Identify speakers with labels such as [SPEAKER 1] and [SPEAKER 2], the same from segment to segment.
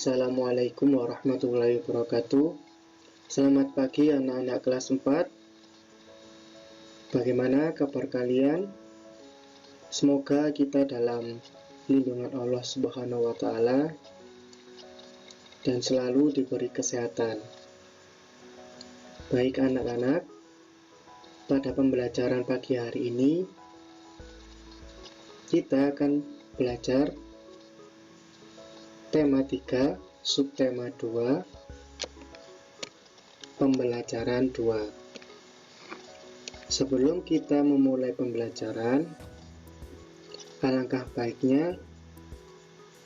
[SPEAKER 1] Assalamualaikum warahmatullahi wabarakatuh. Selamat pagi anak-anak kelas 4. Bagaimana kabar kalian? Semoga kita dalam lindungan Allah Subhanahu wa Ta'ala dan selalu diberi kesehatan. Baik anak-anak, pada pembelajaran pagi hari ini kita akan belajar tema 3, subtema 2, pembelajaran 2. Sebelum kita memulai pembelajaran, alangkah baiknya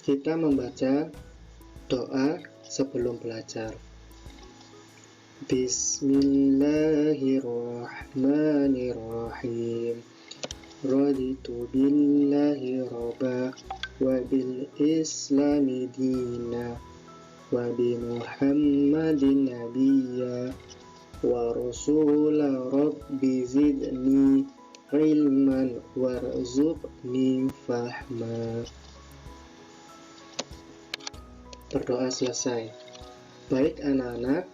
[SPEAKER 1] kita membaca doa sebelum belajar. Bismillahirrahmanirrahim. Raditu billahi robba wa bil islami dina wa bi muhammadin nabiyya wa rasula rabbi zidni ilman warzuqni fahma. Berdoa selesai. Baik anak-anak,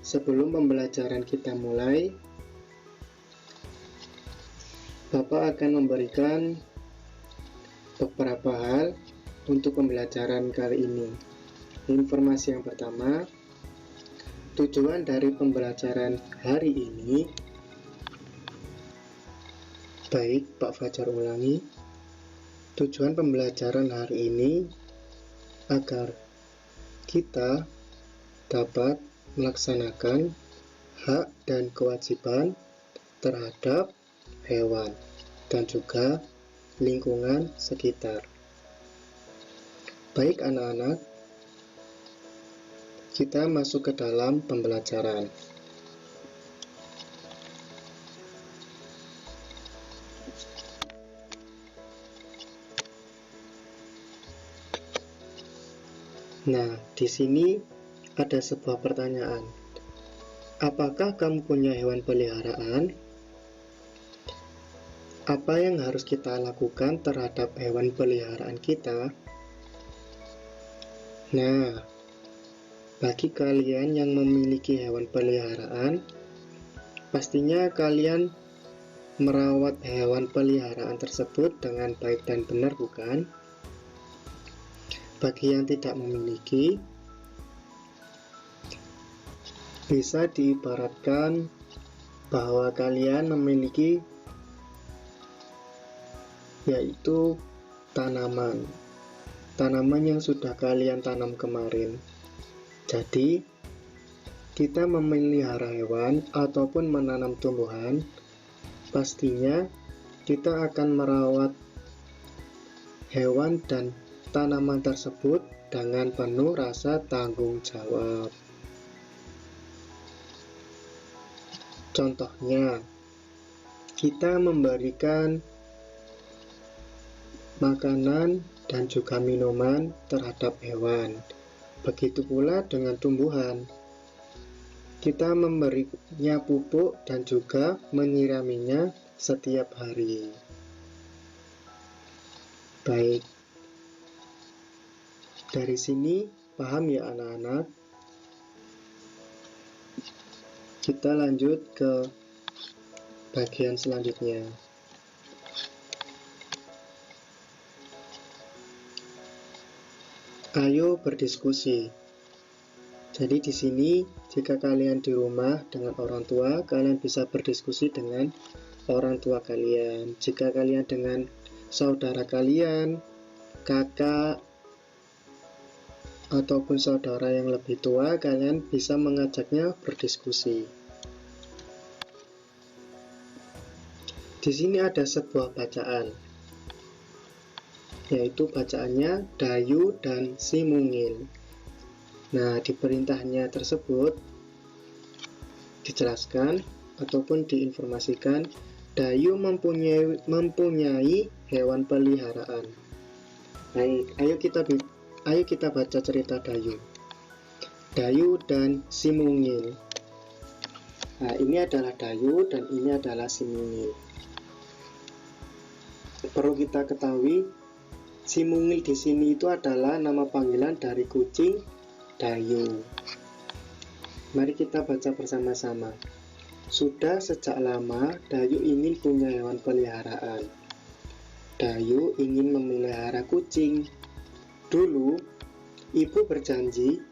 [SPEAKER 1] sebelum pembelajaran kita mulai, Bapak akan memberikan beberapa hal untuk pembelajaran kali ini. Informasi yang pertama, tujuan dari pembelajaran hari ini. Baik, Pak Fajar ulangi. Tujuan pembelajaran hari ini agar kita dapat melaksanakan hak dan kewajiban terhadap hewan dan juga lingkungan sekitar. Baik anak-anak, kita masuk ke dalam pembelajaran. Nah, di sini ada sebuah pertanyaan. Apakah kamu punya hewan peliharaan? Apa yang harus kita lakukan terhadap hewan peliharaan kita? Nah, bagi kalian yang memiliki hewan peliharaan, pastinya kalian merawat hewan peliharaan tersebut dengan baik dan benar, bukan? Bagi yang tidak memiliki, bisa diibaratkan bahwa kalian memiliki yaitu tanaman yang sudah kalian tanam kemarin. Jadi kita memelihara hewan ataupun menanam tumbuhan, pastinya kita akan merawat hewan dan tanaman tersebut dengan penuh rasa tanggung jawab. Contohnya, kita memberikan makanan dan juga minuman terhadap hewan. Begitu pula dengan tumbuhan. Kita memberinya pupuk dan juga menyiraminya setiap hari. Baik. Dari sini paham ya anak-anak? Kita lanjut ke bagian selanjutnya. Ayo berdiskusi. Jadi di sini jika kalian di rumah dengan orang tua, kalian bisa berdiskusi dengan orang tua kalian. Jika kalian dengan saudara kalian, kakak ataupun saudara yang lebih tua, kalian bisa mengajaknya berdiskusi. Di sini ada sebuah bacaan, yaitu bacaannya Dayu dan si Mungil. Nah, di perintahnya tersebut dijelaskan ataupun diinformasikan Dayu mempunyai hewan peliharaan. Baik, ayo kita baca cerita Dayu. Dayu dan si Mungil. Nah, ini adalah Dayu dan ini adalah si Mungil. Perlu kita ketahui Si Mungil di sini itu adalah nama panggilan dari kucing Dayu. Mari kita baca bersama-sama. Sudah sejak lama Dayu ingin punya hewan peliharaan. Dayu ingin memelihara kucing. Dulu, ibu berjanji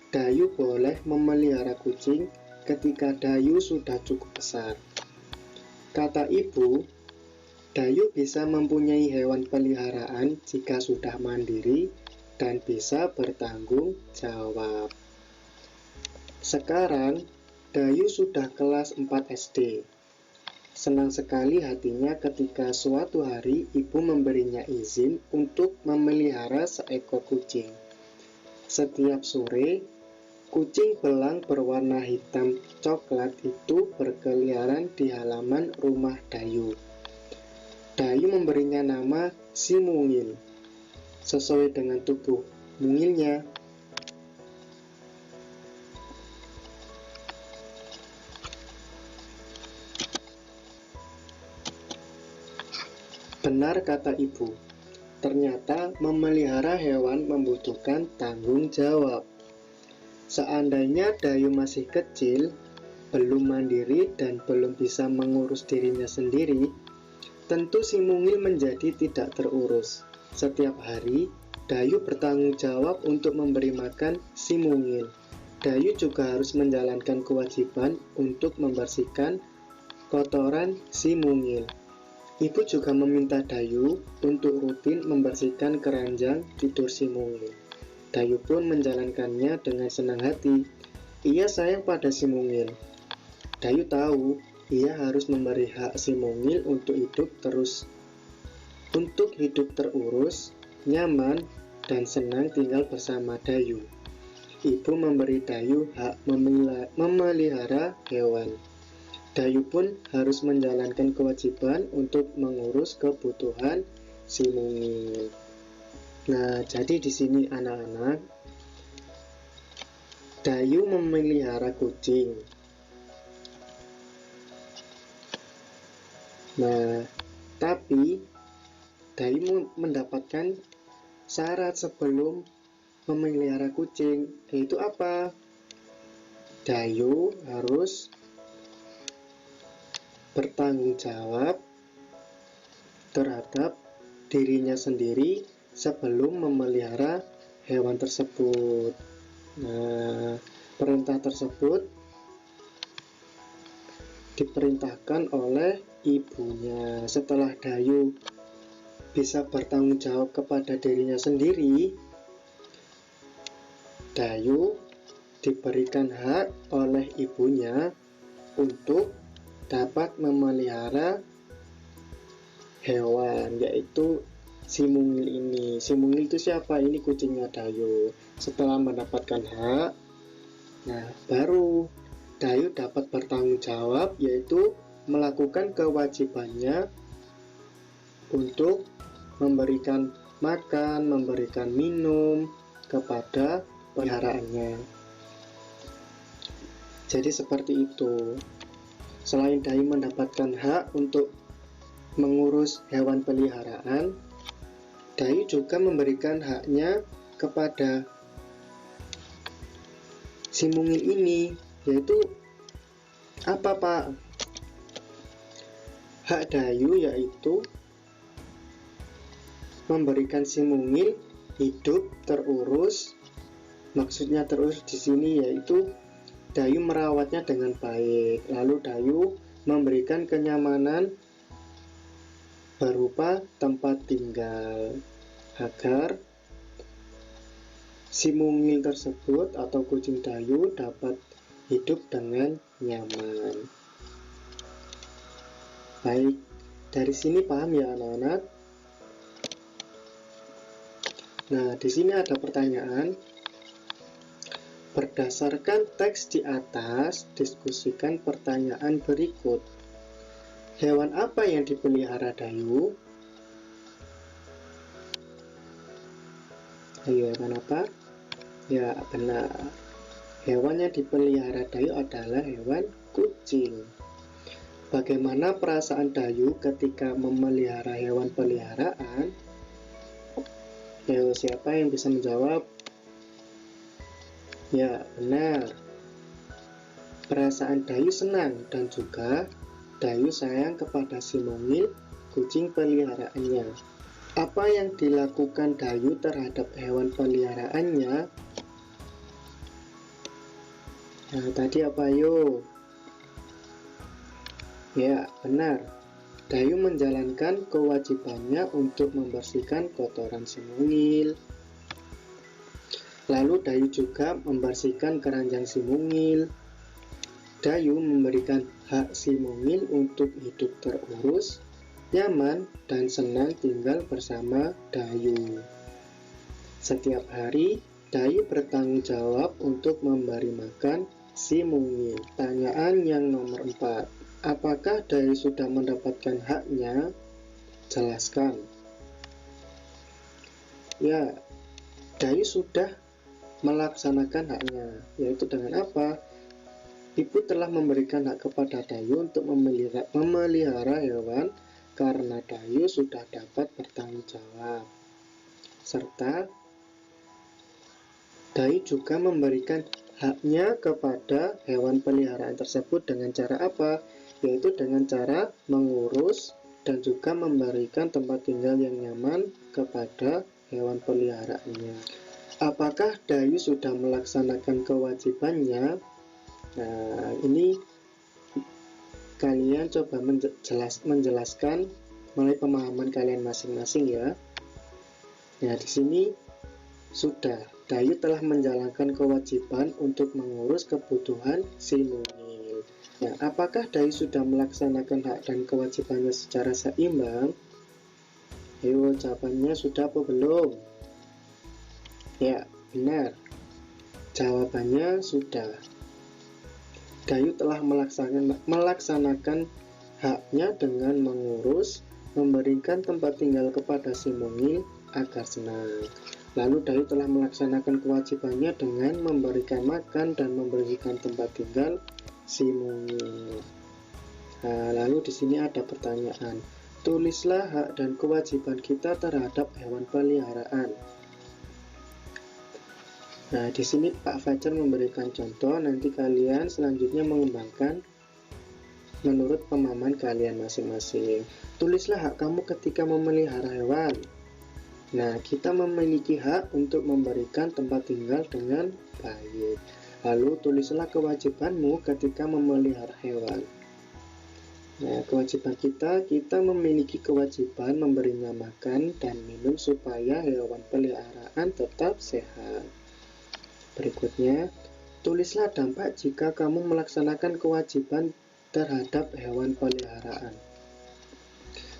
[SPEAKER 1] Dayu boleh memelihara kucing ketika Dayu sudah cukup besar. Kata ibu, Dayu bisa mempunyai hewan peliharaan jika sudah mandiri dan bisa bertanggung jawab. Sekarang, Dayu sudah kelas 4 SD. Senang sekali hatinya ketika suatu hari ibu memberinya izin untuk memelihara seekor kucing. Setiap sore, kucing belang berwarna hitam coklat itu berkeliaran di halaman rumah Dayu. Dayu memberinya nama si Mungil, sesuai dengan tubuh mungilnya. Benar kata ibu, ternyata memelihara hewan membutuhkan tanggung jawab. Seandainya Dayu masih kecil, belum mandiri dan belum bisa mengurus dirinya sendiri, tentu si Mungil menjadi tidak terurus. Setiap hari, Dayu bertanggung jawab untuk memberi makan si Mungil. Dayu juga harus menjalankan kewajiban untuk membersihkan kotoran si Mungil. Ibu juga meminta Dayu untuk rutin membersihkan keranjang tidur si Mungil. Dayu pun menjalankannya dengan senang hati. Ia sayang pada si Mungil. Dayu tahu ia harus memberi hak si Mungil untuk hidup terurus, nyaman, dan senang tinggal bersama Dayu. Ibu memberi Dayu hak memelihara hewan. Dayu pun harus menjalankan kewajiban untuk mengurus kebutuhan si Mungil. Nah, jadi di sini anak-anak, Dayu memelihara kucing. Nah, tapi Dayu mendapatkan syarat sebelum memelihara kucing, yaitu apa? Dayu harus bertanggung jawab terhadap dirinya sendiri sebelum memelihara hewan tersebut. Nah, perintah tersebut diperintahkan oleh ibunya. Setelah Dayu bisa bertanggung jawab kepada dirinya sendiri, Dayu diberikan hak oleh ibunya untuk dapat memelihara hewan, yaitu si Mungil ini. Si Mungil itu siapa? Ini kucingnya Dayu. Setelah mendapatkan hak, nah baru Dayu dapat bertanggung jawab, yaitu melakukan kewajibannya untuk memberikan makan, memberikan minum kepada peliharaannya. Jadi seperti itu. Selain Dayu mendapatkan hak untuk mengurus hewan peliharaan, Dayu juga memberikan haknya kepada si Mungil ini, yaitu apa, Pak? Hak Dayu yaitu memberikan si Mungil hidup terurus. Maksudnya terurus di sini yaitu Dayu merawatnya dengan baik. Lalu Dayu memberikan kenyamanan berupa tempat tinggal agar si Mungil tersebut atau kucing Dayu dapat hidup dengan nyaman. Baik, dari sini paham ya anak-anak? Nah, di sini ada pertanyaan. Berdasarkan teks di atas, diskusikan pertanyaan berikut. Hewan apa yang dipelihara Dayu? Ayo, hewan apa? Ya, benar. Hewan yang dipelihara Dayu adalah hewan kucing. Bagaimana perasaan Dayu ketika memelihara hewan peliharaan? Ayo, siapa yang bisa menjawab? Ya, benar. Perasaan Dayu senang dan juga Dayu sayang kepada si mungil, kucing peliharaannya. Apa yang dilakukan Dayu terhadap hewan peliharaannya? Nah, tadi apa yo? Ya, benar. Dayu menjalankan kewajibannya untuk membersihkan kotoran si mungil. Lalu Dayu juga membersihkan keranjang si mungil. Dayu memberikan hak si mungil untuk hidup terurus, nyaman, dan senang tinggal bersama Dayu. Setiap hari, Dayu bertanggung jawab untuk memberi makan si mungil. Pertanyaan yang nomor 4. Apakah Dayu sudah mendapatkan haknya? Jelaskan. Ya, Dayu sudah melaksanakan haknya, yaitu dengan apa? Ibu telah memberikan hak kepada Dayu untuk memelihara hewan karena Dayu sudah dapat bertanggung jawab. Serta Dayu juga memberikan haknya kepada hewan peliharaan tersebut dengan cara apa? Yaitu dengan cara mengurus dan juga memberikan tempat tinggal yang nyaman kepada hewan peliharaannya. Apakah Dayu sudah melaksanakan kewajibannya? Nah, ini kalian coba menjelaskan melalui pemahaman kalian masing-masing ya. Nah, di sini sudah Dayu telah menjalankan kewajiban untuk mengurus kebutuhan si mungil. Nah, apakah Dayu sudah melaksanakan hak dan kewajibannya secara seimbang? Ayo, jawabannya sudah apa belum? Ya, benar. Jawabannya sudah. Dayu telah melaksanakan haknya dengan mengurus, memberikan tempat tinggal kepada si mungil agar senang. Lalu Dayu telah melaksanakan kewajibannya dengan memberikan makan dan memberikan tempat tinggal si mungil. Nah, lalu di sini ada pertanyaan. Tulislah hak dan kewajiban kita terhadap hewan peliharaan. Nah, di sini Pak Fajar memberikan contoh, nanti kalian selanjutnya mengembangkan menurut pemahaman kalian masing-masing. Tulislah hak kamu ketika memelihara hewan. Nah, kita memiliki hak untuk memberikan tempat tinggal dengan baik. Lalu, tulislah kewajibanmu ketika memelihara hewan. Nah, kewajiban kita memiliki kewajiban memberinya makan dan minum supaya hewan peliharaan tetap sehat. Berikutnya, tulislah dampak jika kamu melaksanakan kewajiban terhadap hewan peliharaan.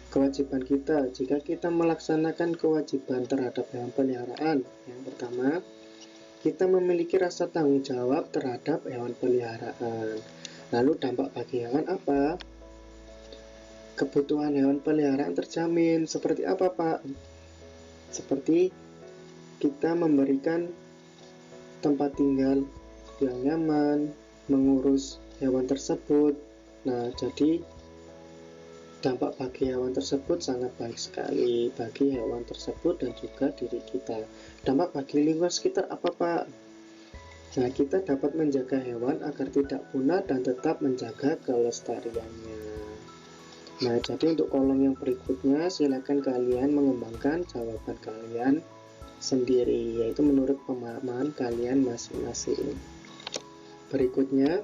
[SPEAKER 1] Kewajiban kita, jika kita melaksanakan kewajiban terhadap hewan peliharaan, yang pertama, kita memiliki rasa tanggung jawab terhadap hewan peliharaan. Lalu dampak bagi hewan apa? Kebutuhan hewan peliharaan terjamin. Seperti apa, Pak? Seperti kita memberikan tempat tinggal yang nyaman, mengurus hewan tersebut. Nah, jadi dampak bagi hewan tersebut sangat baik sekali bagi hewan tersebut dan juga diri kita. Dampak bagi lingkungan sekitar apa, Pak? Nah, kita dapat menjaga hewan agar tidak punah dan tetap menjaga kelestariannya. Nah, jadi untuk kolom yang berikutnya silakan kalian mengembangkan jawaban kalian sendiri, yaitu menurut pemahaman kalian masing-masing. Berikutnya,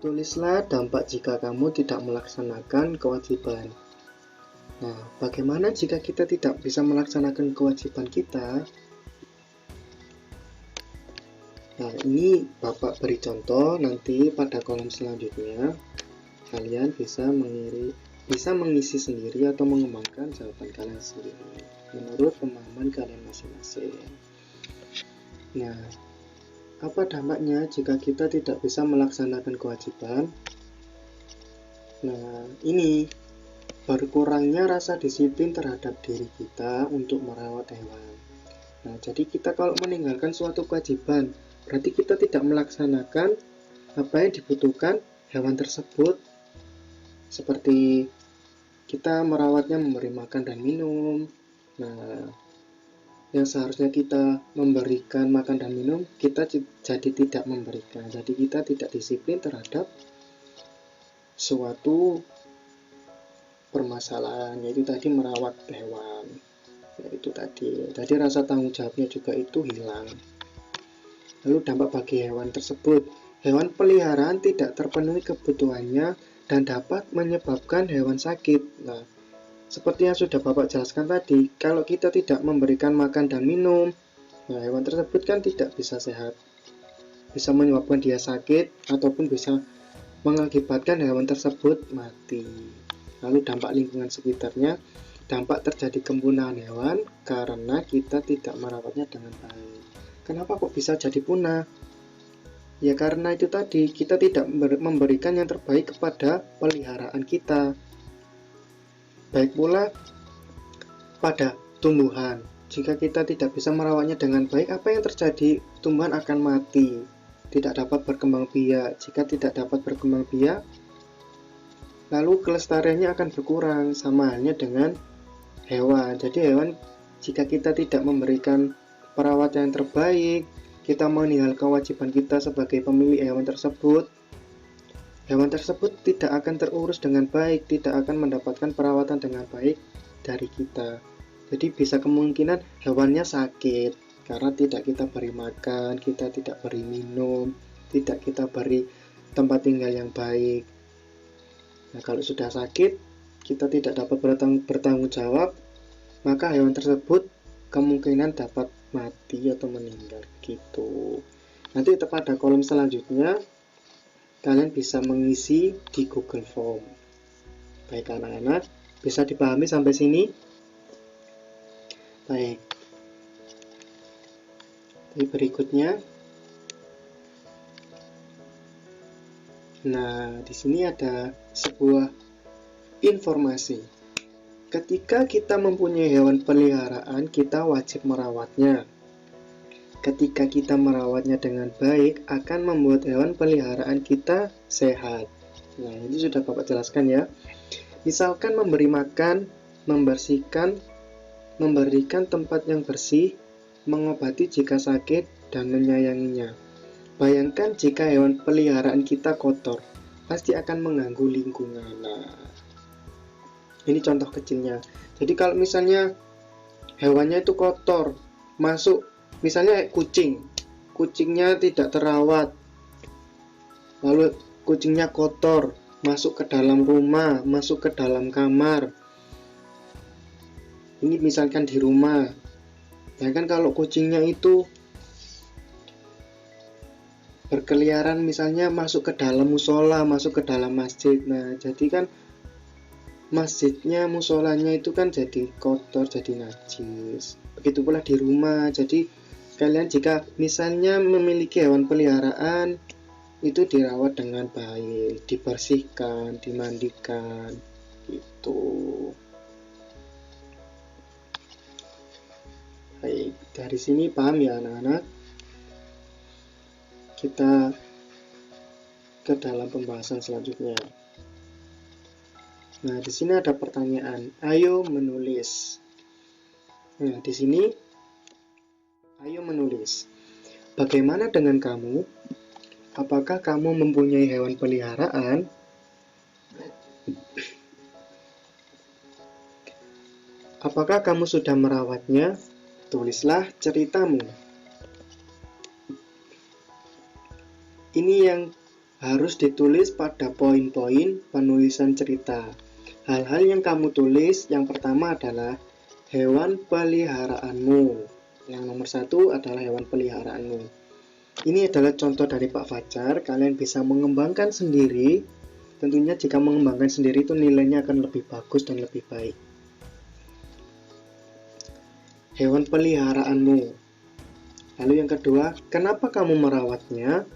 [SPEAKER 1] tulislah dampak jika kamu tidak melaksanakan kewajiban. Nah, bagaimana jika kita tidak bisa melaksanakan kewajiban kita? Nah, ini Bapak beri contoh, nanti pada kolom selanjutnya kalian bisa mengisi sendiri atau mengembangkan jawaban kalian sendiri menurut pemahaman kalian masing-masing. Nah, apa dampaknya jika kita tidak bisa melaksanakan kewajiban? Nah, ini berkurangnya rasa disiplin terhadap diri kita untuk merawat hewan. Nah, jadi kita kalau meninggalkan suatu kewajiban, berarti kita tidak melaksanakan apa yang dibutuhkan hewan tersebut. Seperti kita merawatnya, memberi makan dan minum. Nah, yang seharusnya kita memberikan makan dan minum, kita jadi tidak memberikan. Jadi kita tidak disiplin terhadap suatu permasalahan, yaitu tadi merawat hewan. Yaitu tadi rasa tanggung jawabnya juga itu hilang. Lalu dampak bagi hewan tersebut, hewan peliharaan tidak terpenuhi kebutuhannya dan dapat menyebabkan hewan sakit. Nah, seperti yang sudah Bapak jelaskan tadi, kalau kita tidak memberikan makan dan minum, nah hewan tersebut kan tidak bisa sehat. Bisa menyebabkan dia sakit, ataupun bisa mengakibatkan hewan tersebut mati. Lalu dampak lingkungan sekitarnya, dampak terjadi kepunahan hewan karena kita tidak merawatnya dengan baik. Kenapa kok bisa jadi punah? Ya karena itu tadi, kita tidak memberikan yang terbaik kepada peliharaan kita. Baik pula pada tumbuhan, jika kita tidak bisa merawatnya dengan baik, apa yang terjadi? Tumbuhan akan mati, tidak dapat berkembang biak. Jika tidak dapat berkembang biak, lalu kelestariannya akan berkurang, sama halnya dengan hewan. Jadi hewan, jika kita tidak memberikan perawatan yang terbaik, kita meninggal kewajiban kita sebagai pemilik hewan tersebut, hewan tersebut tidak akan terurus dengan baik, tidak akan mendapatkan perawatan dengan baik dari kita. Jadi bisa kemungkinan hewannya sakit karena tidak kita beri makan, kita tidak beri minum, tidak kita beri tempat tinggal yang baik. Nah, kalau sudah sakit, kita tidak dapat bertanggung jawab, maka hewan tersebut kemungkinan dapat mati atau meninggal gitu. Nanti pada kolom selanjutnya kalian bisa mengisi di Google Form. Baik anak-anak, bisa dipahami sampai sini? Baik. Jadi berikutnya, nah di sini ada sebuah informasi. Ketika kita mempunyai hewan peliharaan, kita wajib merawatnya. Ketika kita merawatnya dengan baik, akan membuat hewan peliharaan kita sehat. Nah, ini sudah Bapak jelaskan ya. Misalkan memberi makan, membersihkan, memberikan tempat yang bersih, mengobati jika sakit, dan menyayanginya. Bayangkan jika hewan peliharaan kita kotor, pasti akan mengganggu lingkungan. Nah, ini contoh kecilnya. Jadi kalau misalnya hewannya itu kotor, masuk, misalnya kucingnya tidak terawat, lalu kucingnya kotor, masuk ke dalam rumah, masuk ke dalam kamar. Ini misalkan di rumah. Ya kan kalau kucingnya itu berkeliaran, misalnya masuk ke dalam musola, masuk ke dalam masjid. Nah, jadi kan masjidnya, musolanya itu kan jadi kotor, jadi najis. Begitu pula di rumah. Jadi kalian jika misalnya memiliki hewan peliharaan, itu dirawat dengan baik, dibersihkan, dimandikan, gitu. Baik, dari sini paham ya anak-anak? Kita ke dalam pembahasan selanjutnya. Nah, di sini ada pertanyaan. Ayo menulis. Nah, di sini ayo menulis. Bagaimana dengan kamu? Apakah kamu mempunyai hewan peliharaan? Apakah kamu sudah merawatnya? Tulislah ceritamu. Ini yang harus ditulis pada poin-poin penulisan cerita. Hal-hal yang kamu tulis, yang pertama adalah hewan peliharaanmu. Yang nomor 1 adalah hewan peliharaanmu. Ini adalah contoh dari Pak Fajar. Kalian bisa mengembangkan sendiri. Tentunya jika mengembangkan sendiri itu nilainya akan lebih bagus dan lebih baik. Hewan peliharaanmu. Lalu yang kedua, kenapa kamu merawatnya?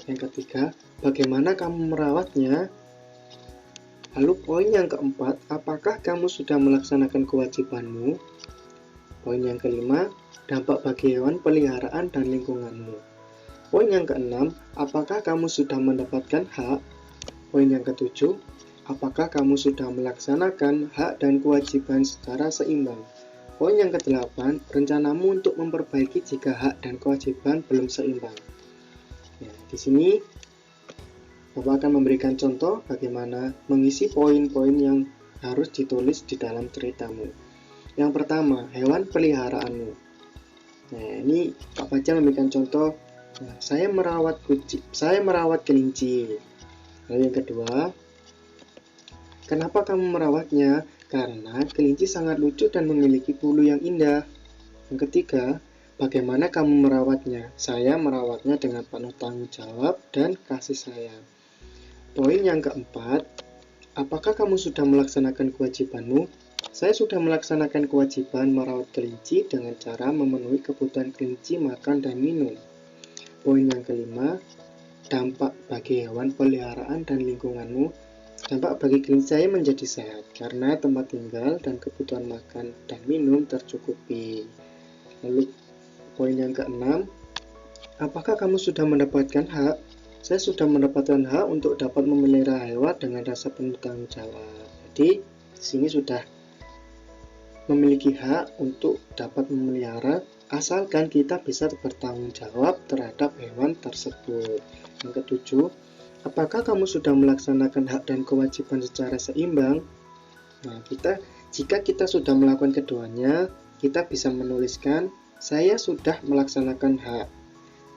[SPEAKER 1] Yang ketiga, bagaimana kamu merawatnya? Lalu poin yang keempat, apakah kamu sudah melaksanakan kewajibanmu? Poin yang kelima, dampak bagi hewan peliharaan dan lingkunganmu. Poin yang keenam, apakah kamu sudah mendapatkan hak? Poin yang ketujuh, apakah kamu sudah melaksanakan hak dan kewajiban secara seimbang? Poin yang ke-8, rencanamu untuk memperbaiki jika hak dan kewajiban belum seimbang. Ya, di sini Bapak akan memberikan contoh bagaimana mengisi poin-poin yang harus ditulis di dalam ceritamu. Yang pertama, hewan peliharaanmu. Nah, ini Pak Fajar memberikan contoh, nah, saya merawat kelinci. Lalu yang kedua, kenapa kamu merawatnya? Karena kelinci sangat lucu dan memiliki bulu yang indah. Yang ketiga, bagaimana kamu merawatnya? Saya merawatnya dengan penuh tanggung jawab dan kasih sayang. Poin yang keempat, apakah kamu sudah melaksanakan kewajibanmu? Saya sudah melaksanakan kewajiban merawat kelinci dengan cara memenuhi kebutuhan kelinci makan dan minum. Poin yang kelima, dampak bagi hewan peliharaan dan lingkunganmu. Dampak bagi kelinci saya menjadi sehat karena tempat tinggal dan kebutuhan makan dan minum tercukupi. Lalu poin yang keenam, apakah kamu sudah mendapatkan hak? Saya sudah mendapatkan hak untuk dapat memelihara hewan dengan rasa penuh tanggung jawab. Jadi di sini sudah memiliki hak untuk dapat memelihara asalkan kita bisa bertanggung jawab terhadap hewan tersebut. Yang ketujuh, apakah kamu sudah melaksanakan hak dan kewajiban secara seimbang? Nah, jika kita sudah melakukan keduanya, kita bisa menuliskan saya sudah melaksanakan hak.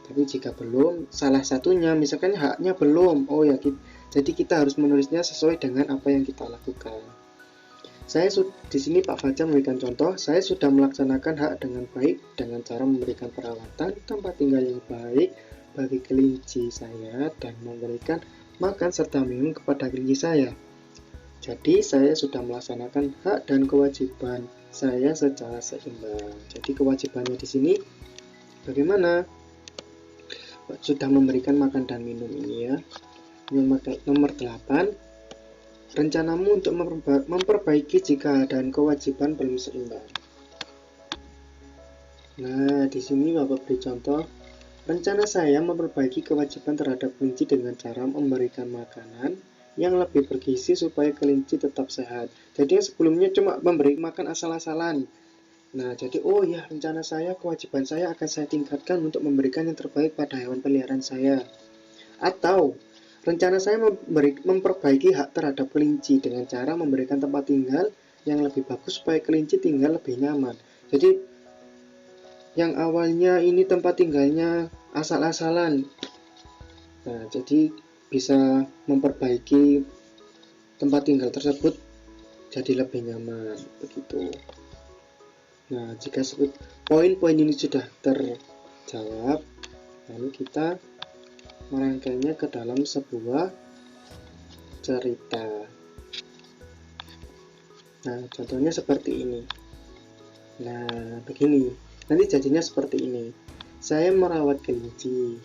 [SPEAKER 1] Tapi jika belum, salah satunya, misalkan haknya belum, jadi kita harus menulisnya sesuai dengan apa yang kita lakukan. Di sini Pak Fajar memberikan contoh, saya sudah melaksanakan hak dengan baik dengan cara memberikan perawatan tempat tinggal yang baik bagi kelinci saya dan memberikan makan serta minum kepada kelinci saya. Jadi saya sudah melaksanakan hak dan kewajiban saya secara seimbang. Jadi kewajibannya di sini bagaimana? Sudah memberikan makan dan minum ini ya. Nomor 8, rencanamu untuk memperbaiki jika dan kewajiban belum seimbang. Nah, di sini Bapak beri contoh, rencana saya memperbaiki kewajiban terhadap kelinci dengan cara memberikan makanan yang lebih bergizi supaya kelinci tetap sehat. Jadi yang sebelumnya cuma memberi makan asal-asalan. Nah, jadi rencana saya, kewajiban saya akan saya tingkatkan untuk memberikan yang terbaik pada hewan peliharaan saya. Atau, rencana saya memperbaiki hak terhadap kelinci dengan cara memberikan tempat tinggal yang lebih bagus supaya kelinci tinggal lebih nyaman. Jadi, yang awalnya ini tempat tinggalnya asal-asalan. Nah, jadi bisa memperbaiki tempat tinggal tersebut jadi lebih nyaman, begitu. Nah, jika poin-poin ini sudah terjawab, lalu kita merangkainya ke dalam sebuah cerita. Nah, contohnya seperti ini. Nah, begini. Nanti jadinya seperti ini. Saya merawat kelinci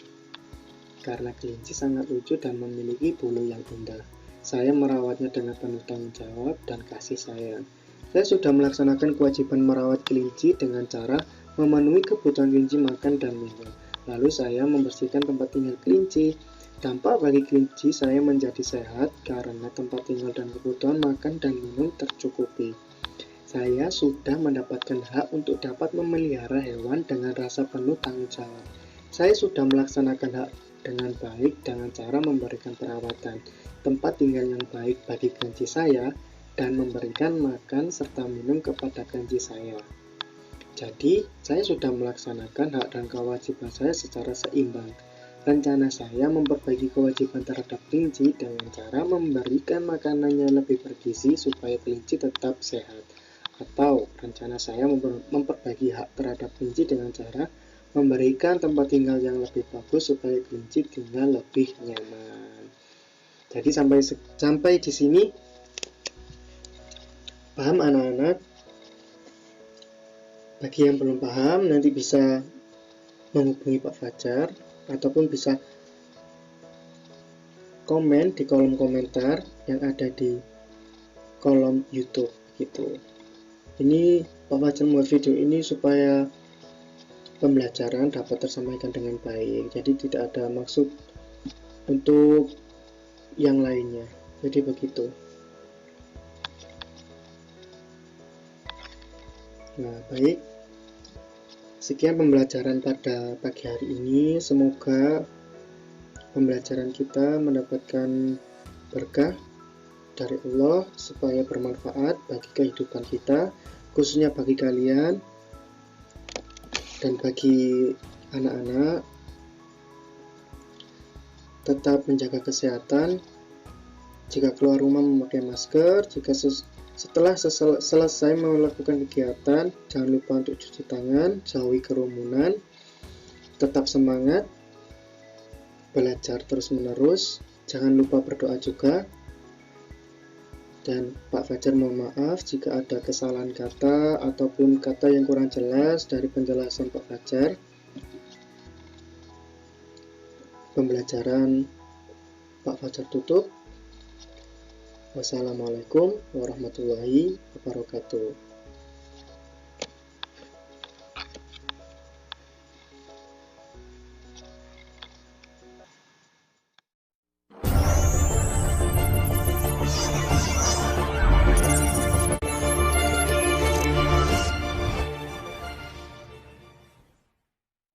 [SPEAKER 1] karena kelinci sangat lucu dan memiliki bulu yang indah. Saya merawatnya dengan penuh tanggung jawab dan kasih sayang. Saya sudah melaksanakan kewajiban merawat kelinci dengan cara memenuhi kebutuhan kelinci makan dan minum. Lalu saya membersihkan tempat tinggal kelinci. Dampak bagi kelinci saya menjadi sehat karena tempat tinggal dan kebutuhan makan dan minum tercukupi. Saya sudah mendapatkan hak untuk dapat memelihara hewan dengan rasa penuh tanggung jawab. Saya sudah melaksanakan hak dengan baik dengan cara memberikan perawatan, tempat tinggal yang baik bagi kelinci saya, dan memberikan makan serta minum kepada kelinci saya. Jadi, saya sudah melaksanakan hak dan kewajiban saya secara seimbang. Rencana saya memperbaiki kewajiban terhadap kelinci dengan cara memberikan makanan yang lebih bergizi supaya kelinci tetap sehat. Atau, rencana saya memperbaiki hak terhadap kelinci dengan cara memberikan tempat tinggal yang lebih bagus supaya kelinci tinggal lebih nyaman. Jadi sampai di sini paham anak-anak? Bagi yang belum paham nanti bisa menghubungi Pak Fajar ataupun bisa komen di kolom komentar yang ada di kolom YouTube gitu. Ini Pak Fajar membuat video ini supaya pembelajaran dapat tersampaikan dengan baik. Jadi tidak ada maksud untuk yang lainnya. Jadi begitu. Nah, baik. Sekian pembelajaran pada pagi hari ini. Semoga pembelajaran kita mendapatkan berkah dari Allah supaya bermanfaat bagi kehidupan kita, khususnya bagi kalian dan bagi anak-anak. Tetap menjaga kesehatan. Jika keluar rumah memakai masker. Jika setelah selesai melakukan kegiatan, jangan lupa untuk cuci tangan, jauhi kerumunan, tetap semangat, belajar terus-menerus, jangan lupa berdoa juga. Dan Pak Fajar mohon maaf jika ada kesalahan kata ataupun kata yang kurang jelas dari penjelasan Pak Fajar. Pembelajaran Pak Fajar tutup. Wassalamualaikum warahmatullahi wabarakatuh.